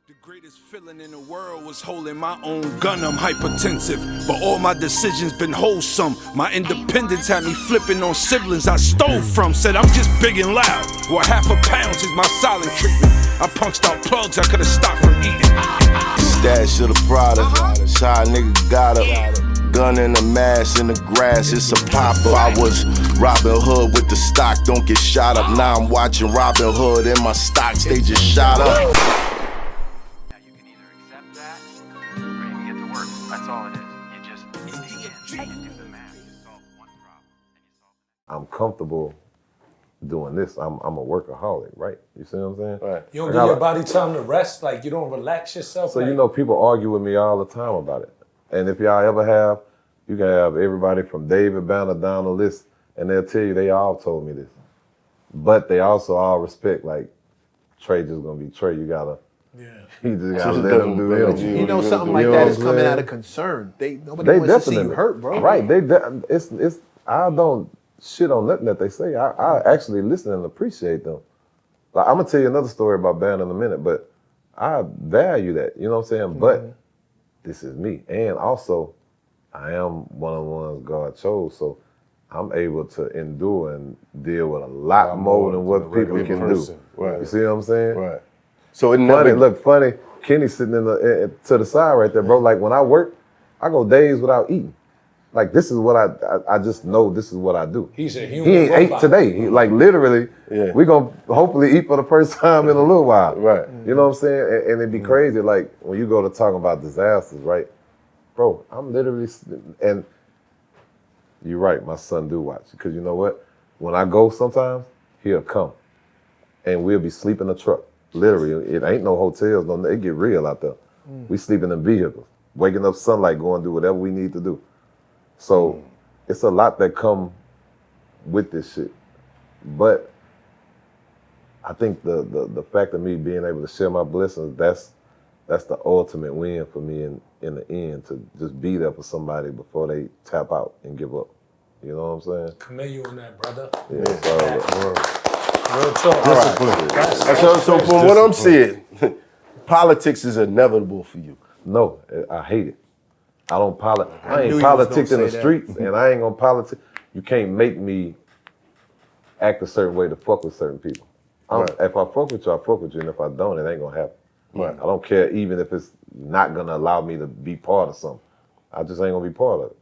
The greatest feeling in the world was holding my own gun. I'm hypertensive, but all my decisions been wholesome. My independence had me flipping on siblings I stole from. Said I'm just big and loud. Well, £1/2 is my silent treatment. I punched out plugs I could've stopped from eating. Stash of the product, shy nigga got a gun in the mask in the grass, it's a popper. I was Robin Hood with the stock, don't get shot up. Now I'm watching Robin Hood and my stocks, they just shot up. I'm comfortable doing this. I'm a workaholic, right? You see what I'm saying? Right. You don't give your body time to rest, like you don't relax yourself. So like, you know, people argue with me all the time about it. And if y'all ever have, you can have everybody from David Banner down the list, and they'll tell you they all told me this. But they also all respect, like, Trae just gonna be Trae. You gotta, you just gotta let him do him. You know, something like that is coming out of concern. Nobody wants to see you hurt, bro. Right. I don't shit on nothing that they say. I actually listen and appreciate them. Like, I'm gonna tell you another story about Banner in a minute, but I value that. You know what I'm saying? Mm-hmm. But this is me, and also I am one of the ones God chose, so I'm able to endure and deal with a lot more than what people can do. Right. You see what I'm saying? Right. So it look funny. Kenny sitting to the side right there, bro. Like when I work, I go days without eating. Like this is what I just know this is what I do. He's a human. He ain't robot. ate today. He, like literally, we gonna hopefully eat for the first time in a little while. Right. You know what I'm saying? And it'd be crazy. Like when you go to talk about disasters, right? Bro, I'm literally, and you're right, my son do watch. Because you know what? When I go sometimes, he'll come. And we'll be sleeping in the truck. Literally, it ain't no hotels, no, it get real out there. We sleeping in vehicles, waking up sunlight, going to do whatever we need to do. So it's a lot that come with this shit. But I think the fact of me being able to share my blessings, that's the ultimate win for me in the end, to just be there for somebody before they tap out and give up. You know what I'm saying? Commend you on that, brother. Yeah, so Real talk. Right. So from what I'm seeing, politics is inevitable for you. No, I hate it. I ain't politic in the streets, and I ain't gonna politic. You can't make me act a certain way to fuck with certain people. If I fuck with you, I fuck with you, and if I don't, it ain't gonna happen. Right. I don't care even if it's not gonna allow me to be part of something. I just ain't gonna be part of it.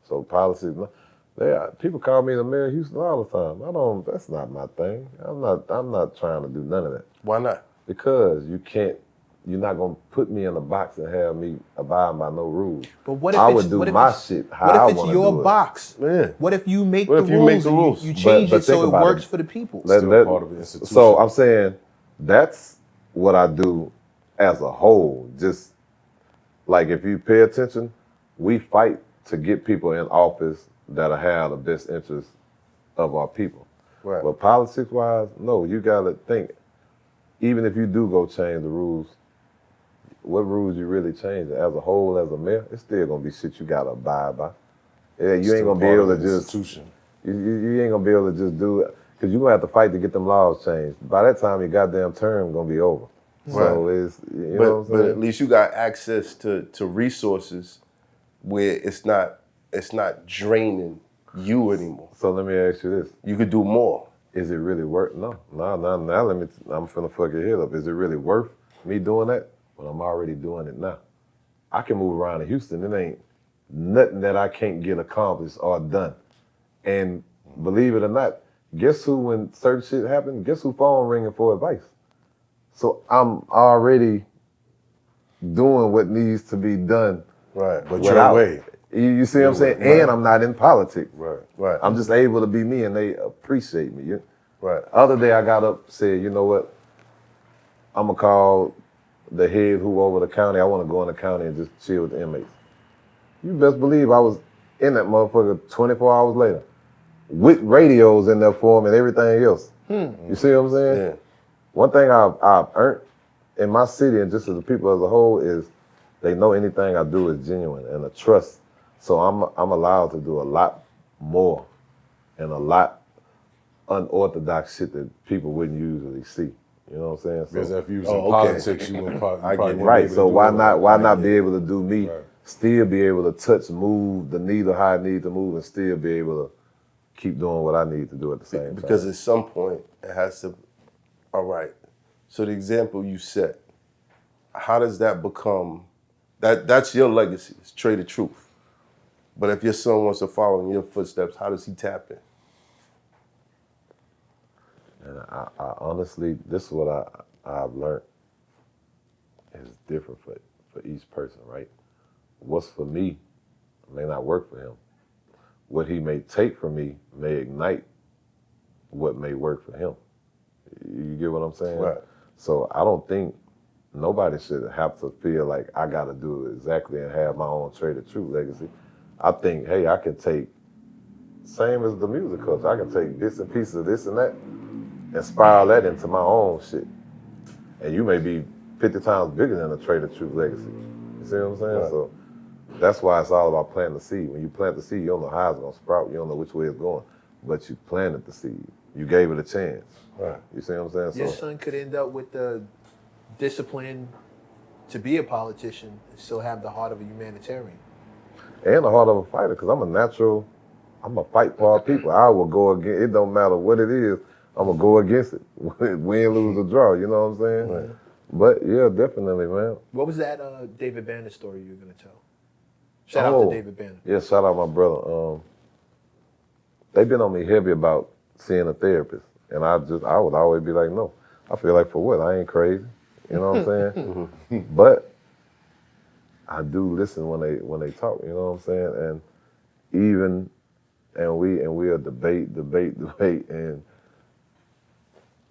So politics, people call me the mayor of Houston all the time. That's not my thing. I'm not trying to do none of that. Why not? Because you're not gonna put me in a box and have me abide by no rules. But what if I would do my shit how I want to do it. What if it's your box? Yeah. What if you make the rules? You change it so it works for the people. Still part of the institution. So I'm saying that's what I do as a whole. Just like if you pay attention, we fight to get people in office that'll have the best interests of our people. Right. But politics-wise, no, you gotta think. Even if you do go change the rules, what rules you really change as a whole, as a mayor, it's still gonna be shit you gotta abide by. Yeah, you ain't gonna be able to just you ain't gonna be able to just do it, because you're gonna have to fight to get them laws changed. By that time, your goddamn term gonna be over. Right. So it's what I'm saying? But at least you got access to resources where it's not draining you anymore. So let me ask you this: you could do more. Is it really worth? No. I'm finna fuck your head up. Is it really worth me doing that? Well, I'm already doing it now. I can move around in Houston. It ain't nothing that I can't get accomplished or done. And believe it or not, guess who, when certain shit happen, guess who phone ringing for advice? So I'm already doing what needs to be done. Right, but your way. You see what I'm saying? Right. And I'm not in politics. Right. I'm just able to be me, and they appreciate me. Right. Other day I got up, said, you know what? I'm gonna call the head who over the county. I want to go in the county and just chill with the inmates. You best believe I was in that motherfucker 24 hours later, with radios in there for them and everything else. You see what I'm saying? Yeah. One thing I've earned in my city, and just as the people as a whole, is they know anything I do is genuine and a trust. So I'm allowed to do a lot more and a lot unorthodox shit that people wouldn't usually see. You know what I'm saying? Because So, if you was in okay. politics, you would probably get wouldn't it. be right. able to So do why it. not? Why I not get be it. able to do me? Right. Still be able to touch, move the needle how I need to move, and still be able to keep doing what I need to do at the same time. Because at some point, it has to, all right. So the example you set, how does that become, that's your legacy, it's Trae the Truth. But if your son wants to follow in your footsteps, how does he tap in? And I honestly, this is what I've learned is different for each person, right? What's for me may not work for him. What he may take from me may ignite what may work for him. You get what I'm saying? Right. So I don't think nobody should have to feel like I got to do it exactly and have my own Trae the Truth legacy. I think, hey, I can take, same as the music culture, I can take bits and pieces of this and that and spiral that into my own shit. And you may be 50 times bigger than the Trae the Truth legacy. You see what I'm saying? Right. So that's why it's all about planting the seed. When you plant the seed, you don't know how it's gonna sprout, you don't know which way it's going, but you planted the seed. You gave it a chance. Right. You see what I'm saying? Your So son could end up with the discipline to be a politician and still have the heart of a humanitarian. and the heart of a fighter, because I'm a fight for our people. I will go against, it don't matter what it is, I'm gonna go against it. Win, lose, or draw, you know what I'm saying? Right. But yeah, definitely, man. What was that David Banner story you were going to tell? Shout out to David Banner. Yeah, shout out my brother. They've been on me heavy about seeing a therapist. And I would always be like, no. I feel like, for what? I ain't crazy. You know what I'm saying? But I do listen when they talk, you know what I'm saying? And we'll debate, and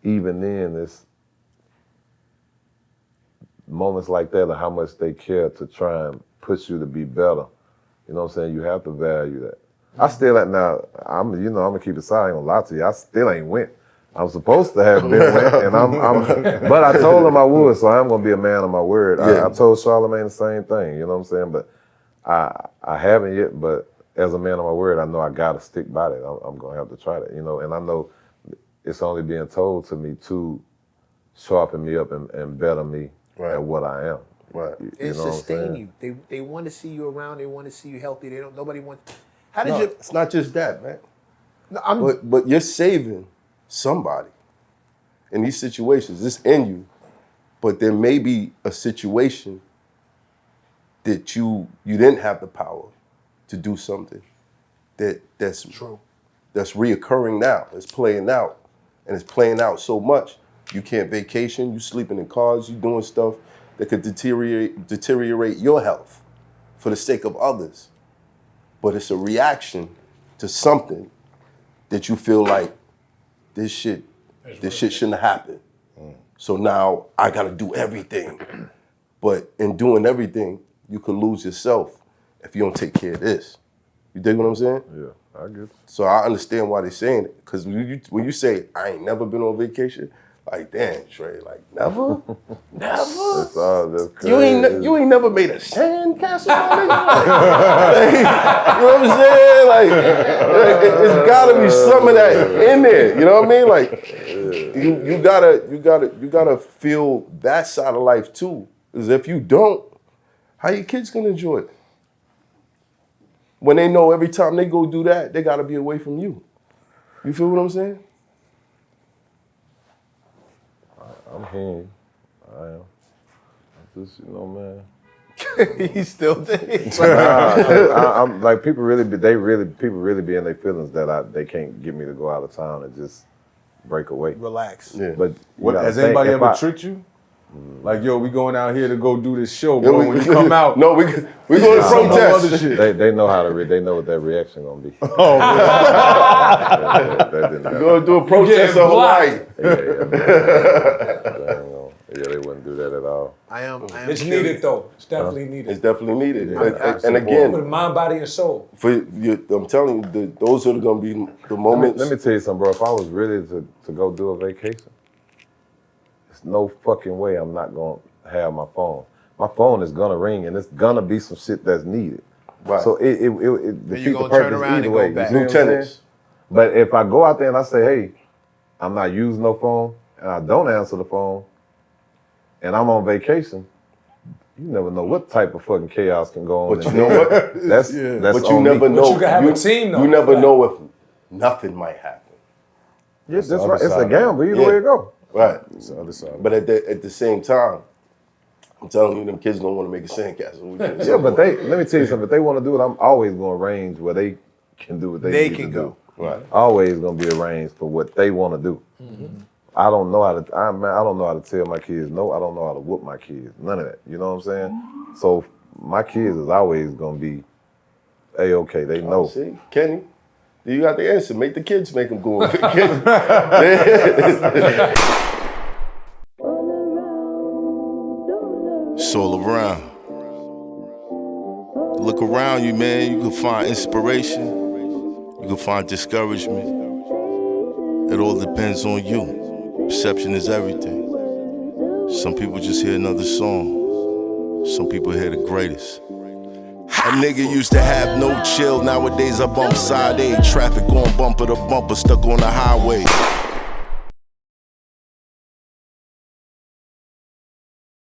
even then it's moments like that of how much they care to try and push you to be better. You know what I'm saying? You have to value that. I still now, I'm gonna keep it silent, I ain't gonna lie to you. I still ain't went. I'm supposed to have been went, and but I told him I would, so I'm gonna be a man of my word. Yeah. I told Charlamagne the same thing, you know what I'm saying? But I haven't yet, but as a man of my word, I know I gotta stick by that. I'm gonna have to try that, you know, and I know it's only being told to me to sharpen me up and better me at what I am. Right. You And know what I'm sustain saying? you. They want to see you around. They want to see you healthy. Nobody wants. How did No, you? it's not just that, man. No, But you're saving somebody in these situations. It's in you, but there may be a situation that you didn't have the power to do something that's True. That's reoccurring now. It's playing out, and it's playing out so much. You can't vacation. You sleeping in cars. You doing stuff that could deteriorate your health for the sake of others. But it's a reaction to something that you feel like this shit shouldn't have happened. So now I gotta do everything. But in doing everything, you could lose yourself if you don't take care of this. You dig what I'm saying? Yeah, I get you. So I understand why they're saying it. Because when you say, I ain't never been on vacation, like, damn, Trae, like, never? Never? It's all just crazy. You ain't never made a sand castle, my nigga? Like, you know what I'm saying? Like, it's gotta be some of that in there. You know what I mean? Like, you gotta feel that side of life too. Because if you don't, how your kids gonna enjoy it? When they know every time they go do that, they gotta be away from you. You feel what I'm saying? I'm hearing you. I am. I just, you know, man. He's still there. I'm like people really be in their feelings that they can't get me to go out of town and just break away. Relax. Yeah. But Has anybody ever tricked you? Like, yo, we going out here to go do this show, bro. Yeah, when you come out, No, we going to some other protest. shit. they know how to they know what that reaction gonna be. Oh, That didn't happen. Going to do a protest in Hawaii. They wouldn't do that at all. I am. It's curious. needed though. It's definitely needed. It's definitely needed. Yeah, and For again, mind, body, and soul. I'm telling you, those are going to be the moments. Let me tell you something, bro. If I was ready to go do a vacation, there's no fucking way I'm not gonna have my phone. My phone is gonna ring, and it's gonna be some shit that's needed. Right. So it Then defeats you the gonna purpose turn around either and go way. back. You see what I'm saying? Lieutenants. But if I go out there and I say, hey, I'm not using no phone, and I don't answer the phone, and I'm on vacation, you never know what type of fucking chaos can go on. But you know what? That's But you on never me. know. But you can have a team, though. You never know if nothing might happen. Yes, that's the right. other It's a side. gamble. Either Yeah. way it go. Right. It's the other side. But at the same time, I'm telling you, them kids don't want to make a sandcastle. Yeah, but let me tell you something. If they want to do it, I'm always going to arrange where they can do what they need can to go. do. Right. Always going to be arranged for what they want to do. I don't know how to. I don't know how to tell my kids no. I don't know how to whoop my kids. None of that. You know what I'm saying? So my kids is always going to be A-okay. They know. See, Kenny, you got the answer. Make the kids make them go. It's all around. Look around you, man. You can find inspiration. You can find discouragement. It all depends on you. Perception is everything. Some people just hear another song. Some people hear the greatest. A nigga used to have no chill. Nowadays I bump side A. Traffic going bumper to bumper, stuck on the highway.